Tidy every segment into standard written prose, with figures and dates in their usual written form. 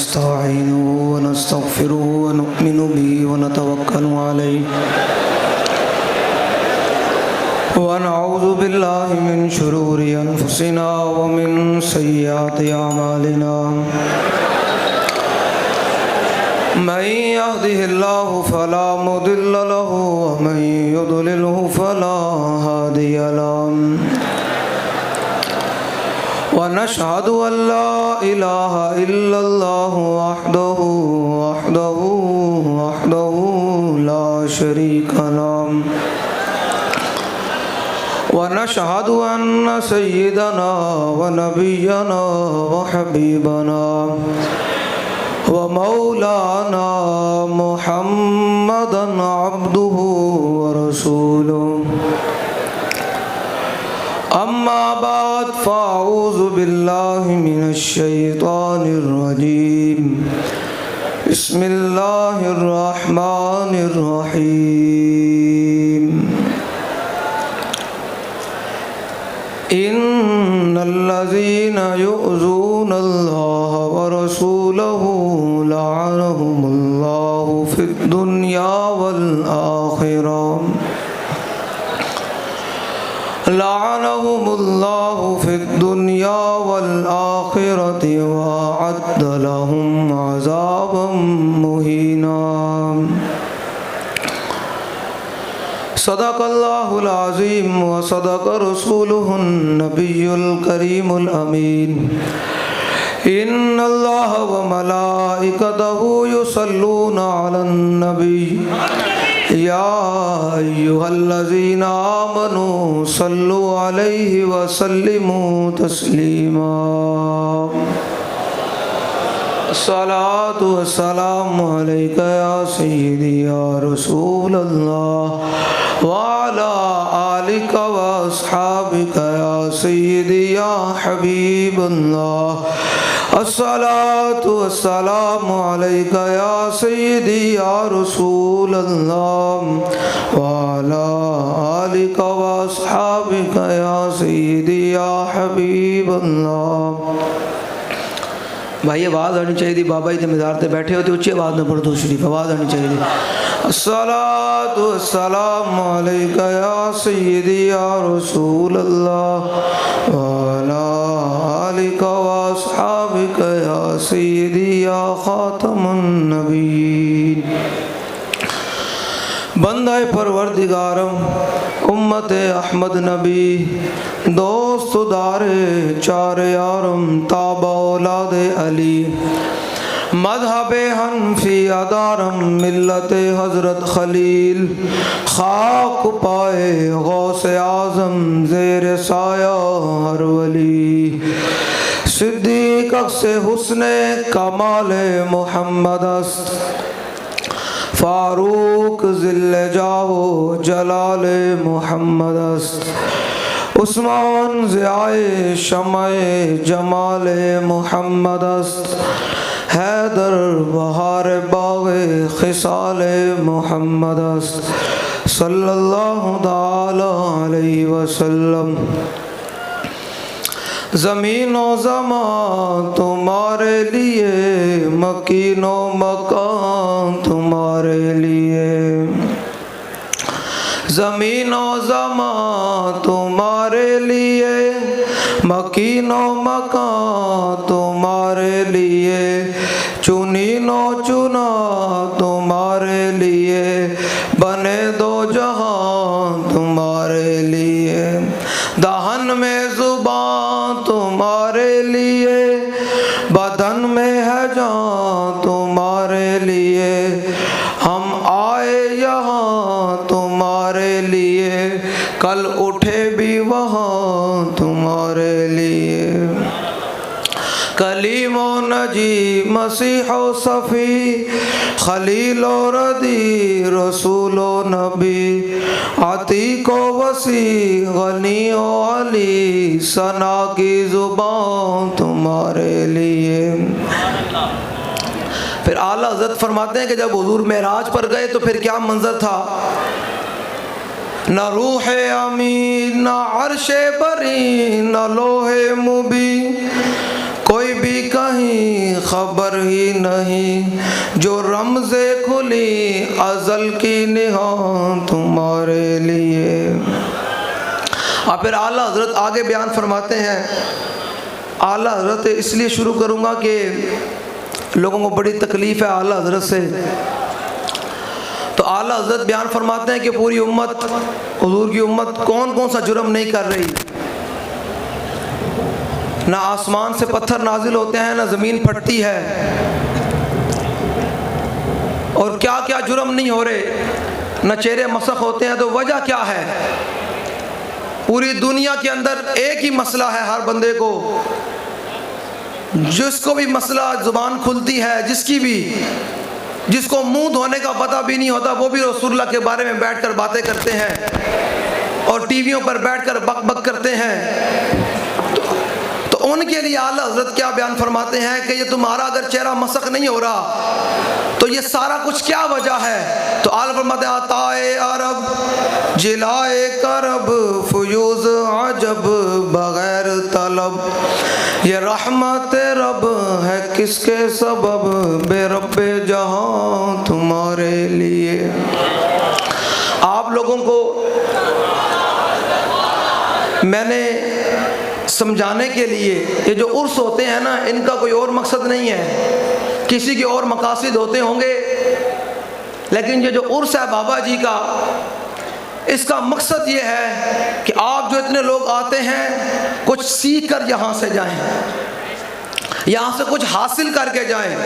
नस्तईनुहु व नस्तगफिरुहु व नु'मिनु बिहि व नतवक्कलु अलैहि व नऊज़ु बिल्लाहि मिन शुरूरि अनफुसिना व मिन सय्यिआति अमालिना मन यहदिहिल्लाहु फला मुदिल्ल लहु व मन युद्लिलहु फला हादिय लहु व नशहदु अल्ला इलाहा इल्लल्लाहु वहदहु ला शरीका लहु व नशहदु अन्न सय्यिदना व नबिय्यना व हबीबना व मौलाना मुहम्मदन अब्दुहु व रसूलुहु अम्मा बाद फ़अऊज़ु बिल्लाहि मिनश शैतानिर रजीम बिस्मिल्लाहिर रहमानिर रहीम इन्नल्लज़ीना युअज़ूनल्लाह व रसूलहु लअनहुमुल्लाहु फिद्दुन्या वल आखिरह लअनहुमुल्लाहु फिद्दुन्या वल आखिरति व अअद्द लहुम अज़ाबम मुहीना सदक़ल्लाहुल अज़ीम व सदक़ रसूलुहुन नबियुल करीमुल अमीन इन्नल्लाह व मलाइकतहु युसल्लूना अलन नबी या अय्युहल्लज़ीना आमनू सल्लु अलैहि व सल्लिमू तस्लीमा अस्सलातु वस्सलामु अलैका या सय्यदी या रसूल अल्लाह व अला आलिका व अस्हाबिका या सय्यदी या हबीब अल्लाह अस्सलातु वस्सलामु अलैका या सय्यदी या रसूल अल्लाह व अला आलिका व अस्हाबिका या सय्यदी या हबीब अल्लाह। भाई आवाज़ आनी चाहिए, बाबा जी जिम्मेदार से बैठे हो तो उच्ची आवाज़ में पढ़ दो शरीफ, आवाज़ आनी चाहिए। अस्सलातु वस्सलामु अलैका या सय्यदी या रसूल अल्लाह व अला आलिका व अस्हाबिका या सय्यदी या खातमुन नबीय्यीन। बंदाए परवरदिगारम उम्मत अहमद नबी दोस्त दारे चार यारम ताबा औलाद अली मज़हबे हनफी अदारम मिल्लत हज़रत खलील खाक पाए गौसे आज़म ज़ेर साया हर वली सिद्दीक़ से हुस्ने कमाले मोहम्मद अस्त फारूक ज़िल्ले जाओ जलाले मोहम्मद अस्त उस्मान ज़ियाए शमाए जमाले मोहम्मद अस्त हैदर बहार बाग़े खिसाले मोहम्मद अस्त सल्लल्लाहु ताला अलैहि वसल्लम। ज़मीनो ज़मान तुम्हारे लिए, मकीनो मकान तुम्हारे लिए, ज़मीनो ज़मान तुम्हारे लिए, मकीनो मकान तुम्हारे लिए, चुनीनो चुना तुम्हारे लिए, बने दो जहान तुम्हारे लिए, दहन में ज़ुबान तुम्हारे लिए, बदन में है जान तुम्हारे लिए, हम आए यहाँ तुम्हारे लिए, कल उठे भी वहाँ तुम्हारे लिए। कलीमो नजी मसीहो सफ़ी खलीलो रदी रसूलो नबी अतीको वसी गनियो अली सना की ज़ुबान तुम्हारे लिए। फिर आला हज़रत फरमाते हैं कि जब हुजूर मेराज पर गए तो फिर क्या मंजर था। न रूह अमीन न अर्शे बरी न लोहे मुबी, कोई भी कहीं खबर ही नहीं, जो रमज़े खुली अज़ल की निहां तुम्हारे लिए। और फिर आला हज़रत आगे बयान फरमाते हैं। आला हज़रत इसलिए शुरू करूँगा कि लोगों को बड़ी तकलीफ़ है आला हज़रत से। तो आला हज़रत बयान फरमाते हैं कि पूरी उम्मत, हुज़ूर की उम्मत कौन कौन सा जुर्म नहीं कर रही। ना आसमान से पत्थर नाजिल होते हैं, ना ज़मीन फटती है, और क्या क्या जुर्म नहीं हो रहे, ना चेहरे मसख होते हैं। तो वजह क्या है? पूरी दुनिया के अंदर एक ही मसला है हर बंदे को, जिसको भी मसला ज़ुबान खुलती है, जिसको मुंह धोने का पता भी नहीं होता, वो भी रसूलुल्लाह के बारे में बैठकर बातें करते हैं और टीवियों पर बैठकर बक बक करते हैं। तो उनके लिए आला हज़रत क्या बयान फरमाते हैं कि ये तुम्हारा अगर चेहरा मसख नहीं हो रहा तो ये सारा कुछ क्या वजह है? तो आला फरमाते हैं आताए अरब जिलाए करब फयूज़ अजब बगैर तलब, ये रहमत रब है किसके सबब बेरब्बे जहां तुम्हारे लिए। आप लोगों को मैंने समझाने के लिए, ये जो उर्स होते हैं ना, इनका कोई और मकसद नहीं है, किसी के और मकासद होते होंगे, लेकिन ये जो उर्स है बाबा जी का, इसका मकसद ये है कि आप जो इतने लोग आते हैं कुछ सीख कर यहाँ से जाएं, यहाँ से कुछ हासिल करके जाएं।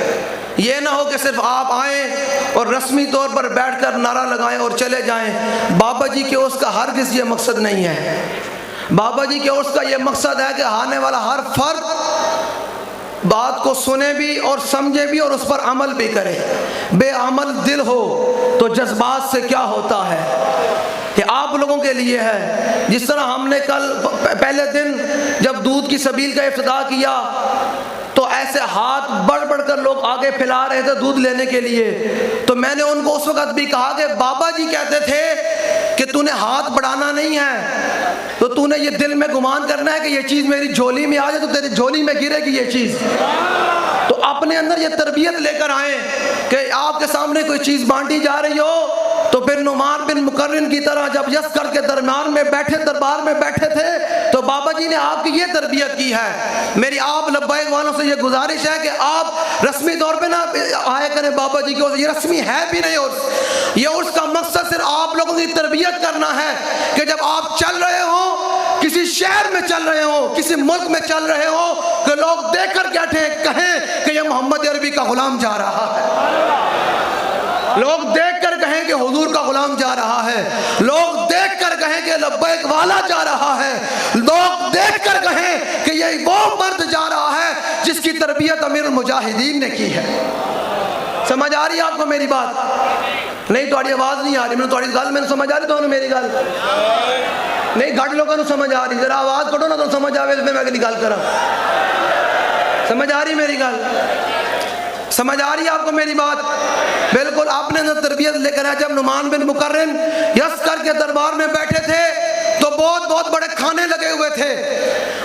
ये ना हो कि सिर्फ आप आएँ और रस्मी तौर पर बैठकर नारा लगाएं और चले जाएं। बाबा जी के उसका हरगिज़ ये मकसद नहीं है। बाबा जी के उसका ये मकसद है कि आने वाला हर फर्द बात को सुने भी और समझे भी और उस पर अमल भी करे। बेअमल दिल हो तो जज्बात से क्या होता है, ये आप लोगों के लिए है। जिस तरह हमने कल पहले दिन जब दूध की सबील का इफ्तिताह किया तो ऐसे हाथ बढ़ बढ़ कर लोग आगे फैला रहे थे दूध लेने के लिए, तो मैंने उनको उस वक्त भी कहा कि बाबा जी कहते थे कि तूने हाथ बढ़ाना नहीं है, तो तूने ये दिल में गुमान करना है कि ये चीज़ मेरी झोली में आ जाए तो तेरी झोली में गिरेगी ये चीज़। तो अपने अंदर ये तरबियत लेकर आए कि आपके सामने कोई चीज़ बांटी जा रही हो तो फिर नुमान बिन मुकर्रिन की तरह जब यस्कर के दरबार में बैठे थे तो बाबा जी ने आपकी ये तरबियत की है। मेरी आप लब्बाइक वालों से ये गुजारिश है कि आप रस्मी तौर पे ना आया करें बाबा जी को, ये रस्मी है भी नहीं, और ये उसका मकसद सिर्फ आप लोगों की तरबियत करना है कि जब आप चल रहे हो, किसी शहर में चल रहे हो, किसी मुल्क में चल रहे हो, कि लोग देख कर कहें कि ये मोहम्मद अरबी का गुलाम जा रहा है, लोग देख कर कहें कि हुजूर का गुलाम जा रहा है, लोग देख कर कहें कि लब्बैक वाला जा रहा है, लोग देख कर कहें कि ये वो मर्द जा रहा है जिसकी तरबियत अमीरुल मुजाहिदीन ने की है। समझ आ रही है आपको मेरी बात? नहीं, थोड़ी आवाज़ नहीं आ रही, मैं थोड़ी गल मैंने समझ आ रही, तो मेरी गल नहीं घट लोगों को समझ आ रही, जरा आवाज़ कटो ना तो समझ आवे, मैं अगली गल करा। समझ आ रही मेरी गल? समझ आ रही है आपको मेरी बात? बिल्कुल आपने जो तरबियत लेकर आया, जब नुमान बिन मुकर्रिन यस्कर के दरबार में बैठे थे तो बहुत बहुत बड़े खाने लगे हुए थे,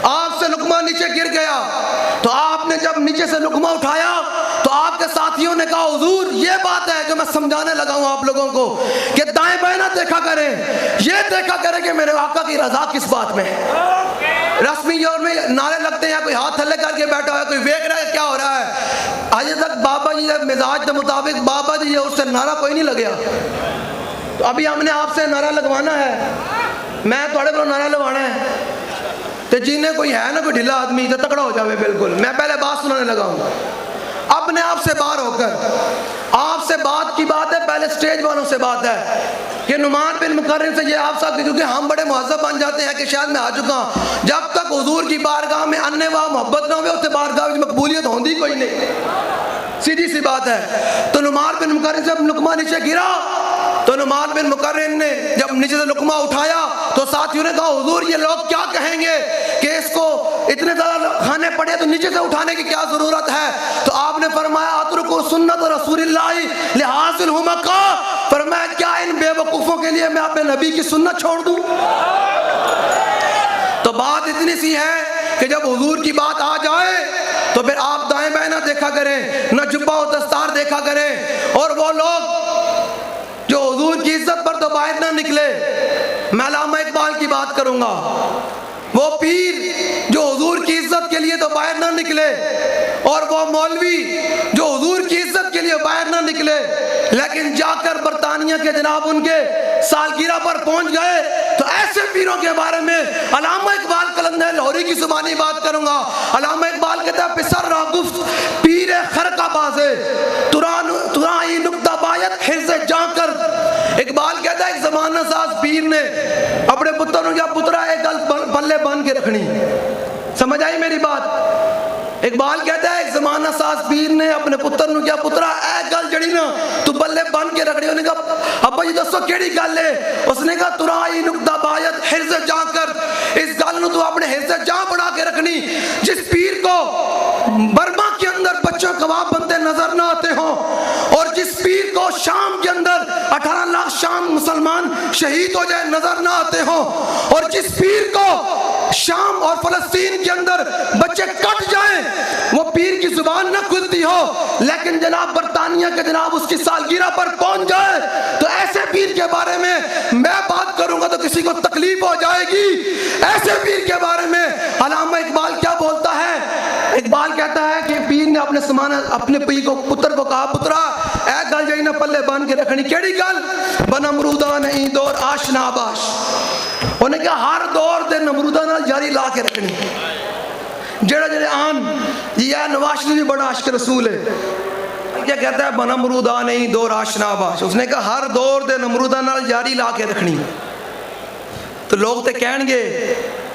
आपसे लुकमा नीचे गिर गया, तो आपने जब नीचे से लुकमा उठाया तो आपके साथियों ने कहा हुजूर ये बात है जो मैं समझाने लगा हूं आप लोगों को कि दाएं बाएं ना देखा करें, ये देखा करें कि मेरे आका की रजा किस बात में है। रस्मी दौर में नारे लगते हैं, कोई हाथ थल्ले करके बैठा है, कोई देख रहा है क्या हो रहा है। आज तक बाबा जी मिजाज के मुताबिक बाबा जी उससे नारा कोई नहीं लगे, तो अभी हमने आपसे नारा लगवाना है, मैं थोड़े को नारा लगवाना है, तो जिन्हें कोई है ना कोई ढीला आदमी तो तकड़ा हो जाए। बिल्कुल मैं पहले बात सुनाने लगा हूँ, अपने आप से बाहर होकर आपसे बात की बात है, पहले स्टेज वालों से बात है कि नुमान बिन मुकर्रिन से ये आप सब, क्योंकि हम बड़े मुहज़्ज़ब बन जाते हैं कि शायद मैं आ चुका हूँ, जब तक हुजूर की बारगाह में अन्य व मोहब्बत ना हो उससे बारगाह में मकबूलियत होती कोई नहीं, सीधी सी बात है। तो नुमान बिन मुकर्रिन से लुकमा नीचे गिरा, तो नुमान बिन मुकर्रिन ने जब नीचे से लुकमा उठाया तो साथियों ने कहा हुजूर ये लोग क्या कहेंगे कि इसको इतने ज़्यादा खाने पड़े तो नीचे से उठाने की क्या ज़रूरत है। तो आपने फरमाया अतरुकु सुन्नत रसूलिल्लाहि लिहासिल हुमका, फरमाया क्या इन बेवकूफ़ों के लिए मैं अपने नबी की सुन्नत छोड़ दूँ। तो बात इतनी सी है कि जब हुजूर की बात आ जाए तो फिर आप दाएं बाएं ना देखा करें, न जुब्बा और दस्तार देखा करें। और वो लोग जो हुजूर की इज्जत पर तो बाहर ना निकले, मैं अल्लामा इकबाल की बात करूंगा, वो पीर जो हुजूर की इज्जत के लिए तो बाहर ना निकले, और वो मौलवी जो हुजूर की इज्जत के लिए बाहर ना निकले, लेकिन जाकर बरतानिया के जनाब उनके सालगिरह पर पहुंच गए। तो ऐसे पीरों के बारे में अल्लामा इकबाल कलंदर लाहौरी की जुबानी बात करूंगा। अल्लामा इकबाल कहता है पिसर रागुफ्त पीर खरका बाजे तुराई नुक्ता बायत हिर्ज़े जाकर। इकबाल कहता है एक जमाना साज पीर ने अपने पुत्रों क्या पुत्रा एक गल पल्ले बांध के रखनी। समझ आई मेरी बात? इकबाल कहता है एक जमाना साज पीर ने अपने पुत्र नु क्या पुत्रा ए गल जड़ी ना तू बल्ले बन के रखनी। उसने कहा अब्बा जी दसो केड़ी गल है? उसने कहा तुराई नुक्ता बायत हिर्ज़े जाकर, इस गल नु तू अपने हिर्ज़े जा बढ़ा के रखनी। जिस पीर को बर्मा के अंदर बच्चों कबाब बनते नजर ना आते हो, और जिस पीर को शाम के अंदर 18 लाख शाम मुसलमान शहीद हो जाए नजर ना आते हो, और जिस पीर को शाम और फलस्तीन के अंदर बच्चे कट जाएं, वो पीर की जुबान न खुलती हो, लेकिन जनाब बरतानिया के जनाब उसकी सालगिरह पर पहुंच जाए, तो ऐसे पीर के बारे में मैं बात करूंगा तो किसी को तकलीफ हो जाएगी। ऐसे पीर के बारे में अल्लामा इकबाल क्या बोलता है? इकबाल कहता है कि पीर ने अपने पीर को पुत्र को कहा पुत्रा ए गल जई ना पल्ले बांध के रखनी। केड़ी गल? बनमरूदा नहीं दौर आशनाबाश। उन्हें कहा हर दौर दे नमरूदा नाल जारी ला के रखनी। जेड़ा जेड़े आन ये नवाज शरीफ भी बड़ा आशिक रसूल है, क्या कहता है? बनमरूदा नहीं दौर आशनाबाश। उसने कहा हर दौर दे नमरूदा नाल जारी ला के रखनी। तो लोग तो कहणगे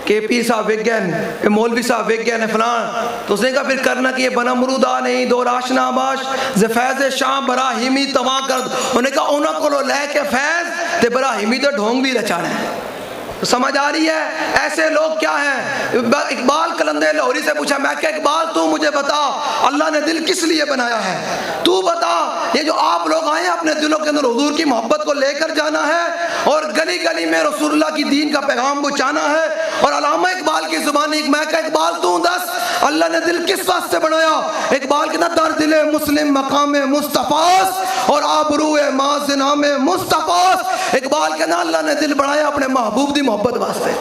कि पीर साहब विज्ञान मौलवी साहब विज्ञान है फलां, तो उसने कहा फिर करना कि ये बनमरूदा नहीं दौर आशनाबाश ज़फैज़ शाम बराहिमी तवा कर। उन्हें कहा उन्होंने को लैके फैज ते बराहिमी तो ढोंग भी रचाना है। तो समझ आ रही है ऐसे लोग क्या हैं? इकबाल कलंदर लाहौरी से पूछा, मैं क्या इकबाल तू मुझे बता अल्लाह ने दिल किस लिए बनाया है? तू बता, ये जो आप लोग आए अपने दिलों के अंदर हुजूर की मोहब्बत को लेकर जाना है और गली गली में रसूलुल्लाह की दीन का पैगाम पहुंचाना है। और अल्लामा इकबाल की जुबानी मैं क्या इकबाल तू दस अल्लाह ने दिल किस वास्ते बनाया? इकबाल के ना दर दिले मुस्लिम मकाम मुस्तफास और आबरूए माज़िना में मुस्तफास। इकबाल के ना अल्लाह ने दिल बनाया अपने महबूब दी मोहब्बत वास्ते।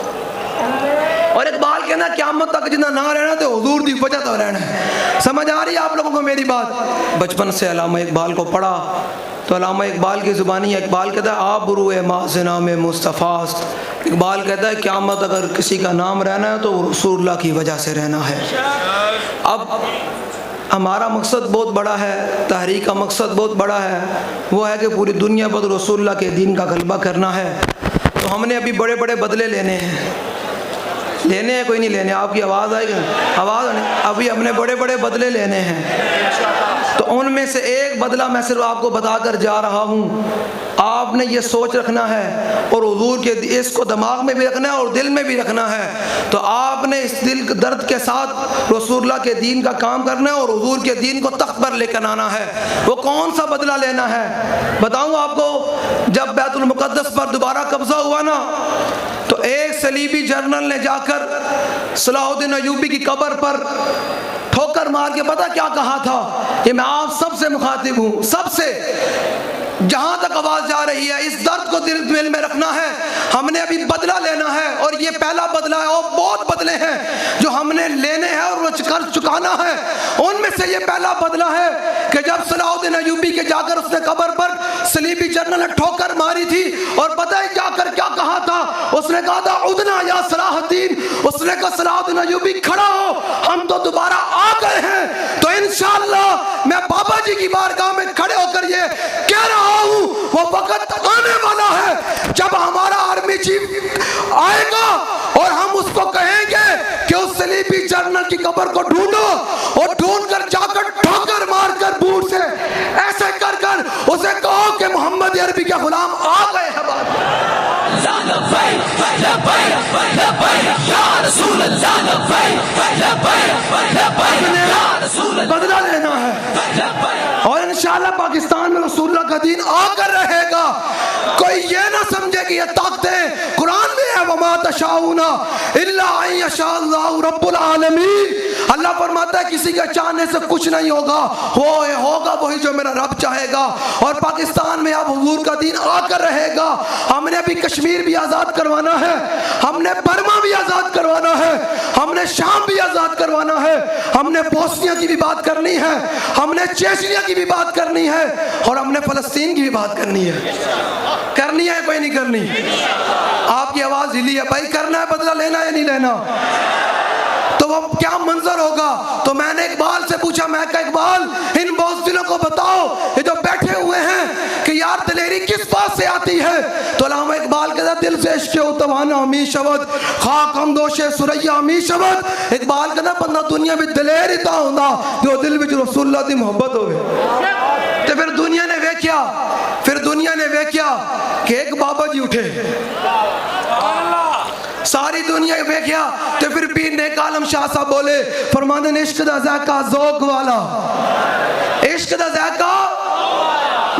और इकबाल के ना क़यामत तक जितना ना रहना तो हुजूर दी वजह तो रहना है। समझ आ रही है आप लोगों को मेरी बात? बचपन से अल्लामा इकबाल को पढ़ा तो अल्लामा इकबाल की ज़ुबानी इकबाल कहता है आबरूए माज़िना में मुस्तफ़ास। इकबाल कहता है क़यामत अगर किसी का नाम रहना है तो रसूलुल्लाह की वजह से रहना है। अब हमारा मकसद बहुत बड़ा है, तहरीक का मकसद बहुत बड़ा है, वो है कि पूरी दुनिया पर रसूलुल्लाह के दीन का गलबा करना है। तो हमने अभी बड़े बड़े बदले लेने हैं कोई नहीं लेने। आपकी आवाज़ आएगी? आवाज़ अभी हमने बड़े बड़े बदले लेने हैं। तो उनमें से एक बदला मैं सिर्फ आपको बताकर जा रहा हूँ। आपने ये सोच रखना है और हुजूर के इसको दिमाग में भी रखना है और दिल में भी रखना है। तो आपने इस दिल दर्द के साथ रसूलुल्लाह के दीन का काम करना है और हुजूर के दीन को तख्त पर लेकर आना है। वो कौन सा बदला लेना है बताऊँ आपको? जब बैतुल मुक़द्दस पर दोबारा कब्जा हुआ ना, तो एक सलीबी जर्नल ने जाकर सलाहुद्दीन अय्यूबी की कब्र पर ठोकर मार के पता क्या कहा था? कि मैं आप सबसे मुखातिब हूँ, सबसे जहां तक आवाज जा रही है इस दर्द को दिल में रखना है। हमने अभी बदला लेना है और ये पहला बदला है और बहुत बदले हैं जो हमने लेने हैं और वो कर चुकाना है। उनमें से ये पहला बदला है कि जब सलाहुद्दीन अय्यूबी के जाकर उसने कब्र पर सलीबी जनरल ने ठोकर मारी थी और पता है जाकर क्या कहा था? उसने कहा था उदना या सलाहुद्दीन। उसने कहा सलाहुद्दीन अय्यूबी खड़ा हो, हम तो दोबारा आ गए हैं। तो इंशाअल्लाह मैं बाबा जी की बारगाह में खड़े होकर ये कह रहा हूं, वो वक्त आने वाला है जब हमारा आर्मी चीफ आएगा और हम उसको कहेंगे कि उस सलीबी जनरल की कब्र को ढूंढो और ढूंढ कर जाकर ठोकर मारकर बूट से ऐसे कर कर उसे कहो कि मोहम्मद अरबी के गुलाम आ गए हैं। बदला लेना है और इंशाअल्लाह पाकिस्तान में रसूलुल्लाह का दीन आकर रहेगा। कोई ये ना समझे कि ये ताकतें कुरान में है, वमा तशाऊना इल्ला अन यशाअल्लाहु रब्बुल आलमीन। अल्लाह फरमाता है किसी के चाहने से कुछ नहीं होगा, वो होगा वही जो मेरा रब चाहेगा। और पाकिस्तान में अब हुजूर का दीन आकर रहेगा। हमने भी कश्मीर भी आज़ाद करवाना है, हमने बर्मा भी आज़ाद करवाना है, हमने शाम भी आज़ाद करवाना है, हमने बोस्निया की भी बात करनी है, हमने चेचनिया की भी बात करनी है, और हमने फ़लस्तीन की भी बात करनी है। करनी है कोई नहीं करनी? आपकी आवाज़ हिली है भाई, करना है, बदला लेना है नहीं लेना? तो वो क्या मंजर होगा? तो मैंने इकबाल से पूछा, मैं कहा इकबाल इन बोझदिलों को बताओ ये जो बैठे हुए हैं कि यार दिलेरी किस बात से आती है? तो अल्लामा इकबाल कहता दिल से इश्क़ उतवाना अमी शबद खाक हम दोषे सुरैया अमी शबद। इकबाल कहता बंदा दुनिया में दिलेर ही ता होंदा जो दिल में रसूलुल्लाह दी मोहब्बत होवे। तो फिर दुनिया ने वेख्या कि एक बाबा जी उठे, सारी दुनिया वेख्या। तो फिर पीर ने कालम शाह साहब बोले, फरमाने ने इश्क दा ज़ायका ज़ौक़ वाला, इश्क दा ज़ायका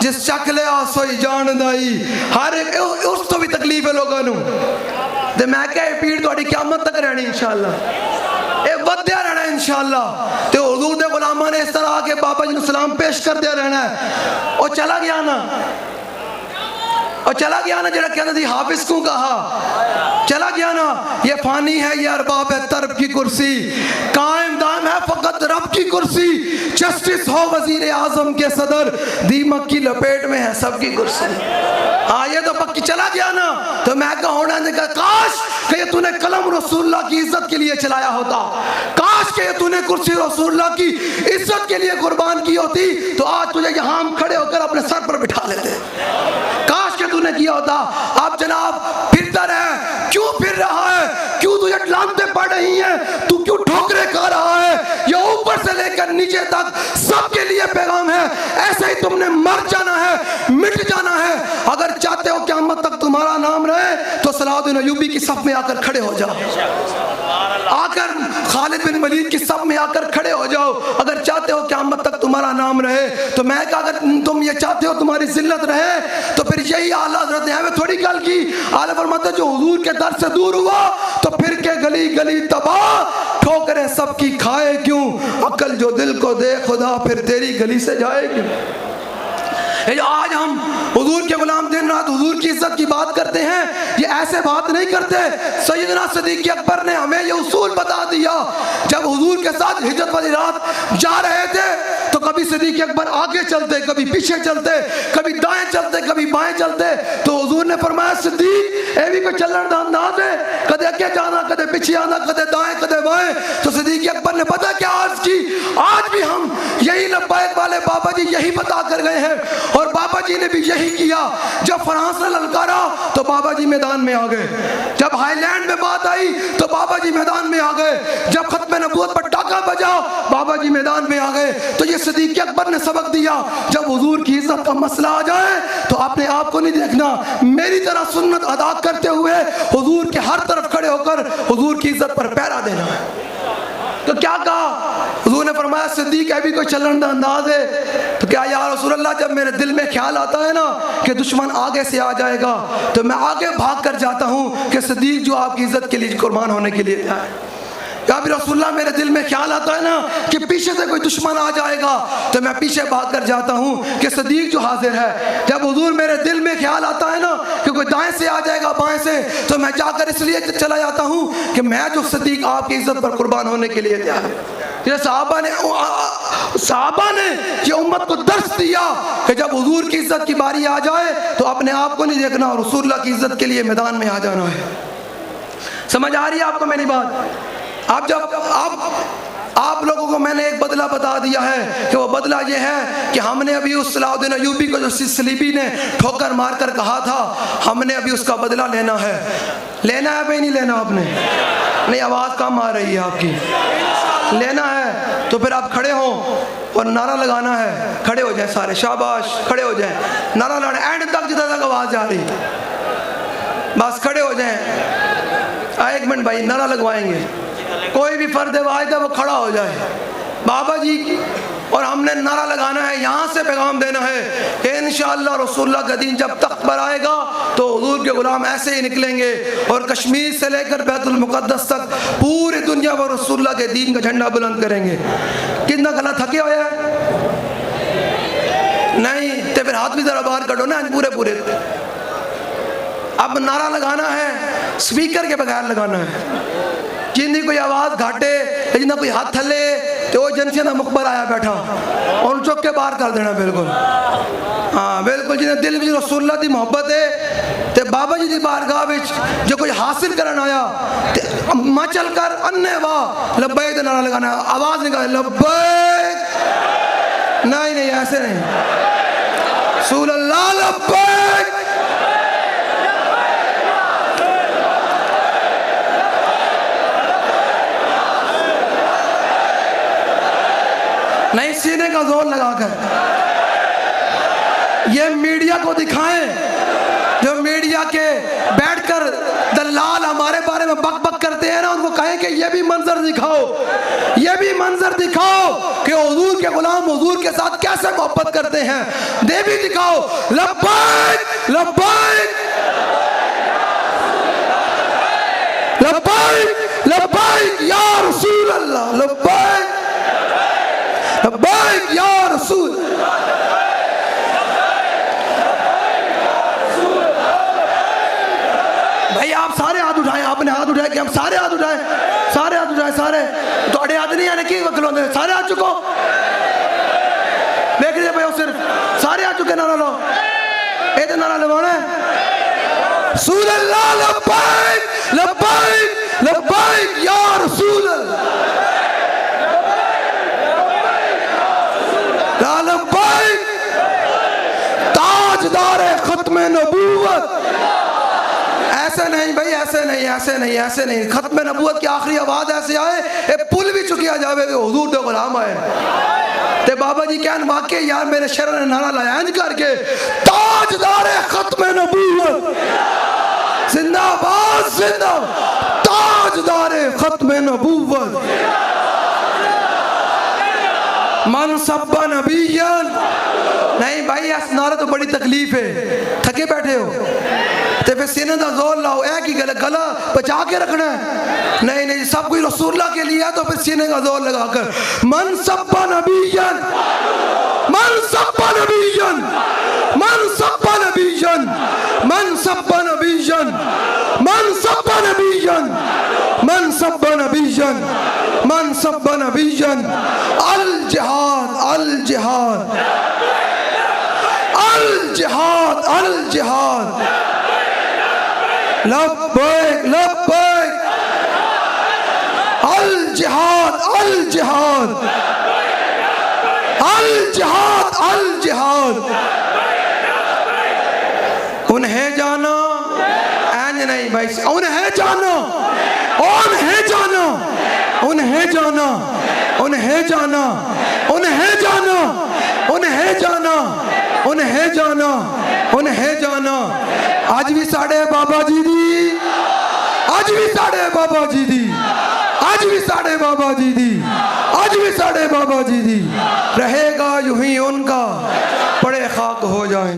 जिस चख लिया सोई जानदा ही। हर एक उस तो भी तकलीफ है लोगों नूं। ते मैं कहा पीर तुहाडी क़यामत तक रहनी इंशाअल्लाह, ये वधदया रहना इंशाअल्लाह। ते हुजूर दे गुलामां ने इस तरह आके बाबा जी नूं सलाम पेश करदे रहना है। और चला गया ना जरा कहना थी हाफिज को कहा, चला गया ना। ये फानी है, ये अरबाब है तरब की कुर्सी, कायम दाम है फकत रब की कुर्सी। जस्टिस हो वजीर आजम के सदर, दीमक की लपेट में है सबकी कुर्सी। हाँ ये तो पक्की चला गया ना। तो मैं कहूँगा काश कि ये तूने कलम रसूलुल्लाह की इज्जत के लिए चलाया होता, काश के तूने कुर्सी रसूलुल्लाह की इज्जत के लिए कुर्बान की होती, तो आज तुझे यहाँ हम खड़े होकर अपने सर पर बिठा लेते। काश के तूने किया होता। अब जनाब फिरता रहे, क्यों फिर रहा है? क्यों तुझे लानतें पड़ रही हैं? तू क्यों ठोकरे खा रहा है? ये ऊपर से लेकर नीचे तक सबके लिए पैगाम है, ऐसे ही तुमने मर जाना है, मिट जाना है। अगर चाहते हो क़यामत तक तुम्हारा नाम रहे तो सलाहुद्दीन अय्यूबी की सफ में आकर खड़े हो जाओ, आकर खालिद बिन वलीद की सफ में आकर खड़े हो जाओ। अगर चाहते हो क़यामत तक तुम्हारा नाम रहे तो मैं कहा अगर तुम ये चाहते हो तुम्हारी जिल्लत रहे तो फिर यही आला हज़रत ने हमें थोड़ी गल की। आला फरमाते जो हुजूर के दर से दूर हुआ तो फिर के गली गली तबाह, ठोकरें सबकी खाए क्यों, अकल जो दिल को दे खुदा फिर तेरी गली से जाए क्यों। आज हम हुजूर के गुलाम दिन रात हुजूर की इज्जत की बात करते हैं, ये ऐसे बात नहीं करते। सैयदना सिद्दीक़ अकबर ने हमें ये उसूल बता दिया। जब हुजूर के साथ हिजरत वाली रात जा रहे थे तो कभी सिद्दीक़ अकबर आगे चलते, कभी पीछे चलते, कभी दाएं चलते, कभी बाएं चलते। तो हुजूर ने फरमाया सिद्दीक़ ए भी कोई चलने का अंदाज है, कदे आगे जाना, कदे पीछे आना, कदे दाएं कदे बाएं। तो सिद्दीक़ अकबर ने पता क्या अर्ज की, आज भी हम यही लब्बैक वाले बाबा जी यही बता कर गए हैं, और बाबा जी ने भी यही किया। जब फ्रांस ने ललकारा तो बाबा जी मैदान में आ गए, जब हाईलैंड में बात आई तो बाबा जी मैदान में आ गए, जब खत्म नबूवत पर टाका बजा बाबा जी मैदान में आ गए। तो ये सिद्दीक़ अकबर ने सबक दिया, जब हुजूर की इज्जत का मसला आ जाए तो अपने आप को नहीं देखना, मेरी तरह सुन्नत अदा करते हुए हुजूर के हर तरफ खड़े होकर हुजूर की इज्जत पर पहरा देना है। तो क्या कहा हुजूर ने फरमाया सिद्दीक़ है भी कोई चलन का अंदाज है। तो क्या या रसूलल्लाह जब मेरे दिल में ख्याल आता है ना कि दुश्मन आगे से आ जाएगा तो मैं आगे भाग कर जाता हूँ कि सिद्दीक़ जो आपकी इज्जत के लिए कुर्बान होने के लिए आए। या भी रसूलुल्लाह मेरे दिल में ख्याल आता है ना कि पीछे से कोई दुश्मन आ जाएगा तो मैं पीछे भाग कर जाता हूँ कि सिद्दीक़ जो हाजिर है। जब हुजूर मेरे दिल में ख्याल आता है ना कि कोई दाएं से आ जाएगा बाएं से तो मैं जाकर इसलिए चला जाता हूँ कि मैं जो सिद्दीक़ आपकी इज्जत पर कुर्बान होने के लिए तैयार है। ये साहबा ने ये उम्मत को दर्स दिया कि जब हुजूर की इज्जत की बारी आ जाए तो अपने आप को नहीं देखना और रसूलुल्लाह की इज्जत के लिए मैदान में आ जाना है। समझ आ रही है आपको मेरी बात? आप जब आप लोगों को मैंने एक बदला बता दिया है कि वो बदला ये है कि हमने अभी उस सलाहुद्दीन अय्यूबी को जो सलीबी ने ठोकर मार कर कहा था, हमने अभी उसका बदला लेना है। लेना है भाई नहीं लेना? आपने नहीं, आवाज़ कम आ रही है आपकी। लेना है तो फिर आप खड़े हो और नारा लगाना है। खड़े हो जाए सारे, शाबाश, खड़े हो जाए, नारा लगाना एंड तक जितना तक आवाज़ आ रही, बस खड़े हो जाए। 1 मिनट भाई, नारा लगवाएंगे। कोई भी फर्द वाहिद है वो खड़ा हो जाए। बाबा जी और हमने नारा लगाना है, यहाँ से पैगाम देना है कि इंशाअल्लाह रसूलुल्लाह का दीन जब तख्त पर आएगा तो हुजूर के गुलाम ऐसे ही निकलेंगे और कश्मीर से लेकर बैतुल मुक़द्दस तक पूरी दुनिया पर रसूलुल्लाह के दीन का झंडा बुलंद करेंगे। कितना गला थके हुए है? नहीं तो फिर हाथ भी जरा बाहर करो ना पूरे पूरे। अब नारा लगाना है स्पीकर के बगैर लगाना है, जिंदी कोई आवाज़ घाटे जिन्ना कोई हाथ थले तो वो जनसे का मुखबर आया बैठा और चुक के बाहर कर देना बिल्कुल। हाँ बिल्कुल, जिन्हें दिल में रसूलुल्लाह की मोहब्बत है तो बाबा जी की बारगाह में जो कोई हासिल करना आया मचल कर अन्ने वाह लब्बैक नारा लगाना, आवाज़ निकाल लब्बैक। नहीं नहीं ऐसे नहीं, रसूलुल्लाह लब्बैक। नहीं, सीने का जोर लगाकर ये मीडिया को दिखाएं, जो मीडिया के बैठकर दलाल हमारे बारे में बक बक करते हैं ना, उनको कहें कि ये भी मंजर दिखाओ, ये भी मंजर दिखाओ कि हुजूर के गुलाम हुजूर के साथ कैसे मोहब्बत करते हैं, दे भी दिखाओ। लब्बैक लब्बैक लब्बैक लब्बैक या रसूल अल्लाह, लब्बैक लब्बैक या रसूल। भाई आप सारे हाथ उठाएं, आपने हाथ उठाए कि हम सारे हाथ उठाएं, सारे हाथ उठाएं, सारे तो अड़े हाथ नहीं आने की खिलौने सारे हाथ चुको देख रहे भाई, सिर्फ सारे हाथ चुके नारा लो, ये तो नारा लगाना है रसूल अल्लाह लब्बैक लब्बैक लब्बैक या रसूल अल्लाह लब्बैक ताजदार खत्म नबूवत। ऐसे नहीं भाई, ऐसे नहीं, ऐसे नहीं, ऐसे नहीं। खत्म नबूवत की आखिरी आवाज ऐसे आए ए पुल भी चुकिया जावे कि हुजूर दे गुलाम आए ते बाबा जी कहन वाकई यार मेरे शहर ने नारा लाया इंज करके ताजदार खत्म नबूवत जिंदाबाद जिंदाबाद, ताजदार खत्म नबूवत मन सब्बा नबीयन। नहीं भाई इस नारा तो बड़ी तकलीफ है, थके बैठे हो तो फिर सीने का जोर लाओ, एक ही गला बचा के रखना है। नहीं नहीं, सब कोई रसूलुल्लाह के लिए है तो फिर सीने का जोर लगाकर मन सब्बा नबीयन मन सब्बा नबीयन मन सब्बा नबीयन मन सब्बा नबीयन मन सब्बा नबीयन मन सब्बा नबीयन मन सब्बा नबीयन अल जिहाद अल जिहाद अल जिहाद अल जिहाद लब्बैक लब्बैक अल जिहाद अल जिहाद अल जिहाद अल जिहाद। उन्हें जाना ऐन नहीं भाई, उन्हें जाना उन्हें जाना उन्हें जाना उन्हें जाना उन्हें जाना उन्हें जाना उन्हें जाना उन्हें जाना। आज भी साढ़े बाबा जी दी, आज भी साढ़े बाबा जी दी, आज भी साढ़े बाबा जी दी, आज भी साढ़े बाबा जी दी रहेगा यूं ही उनका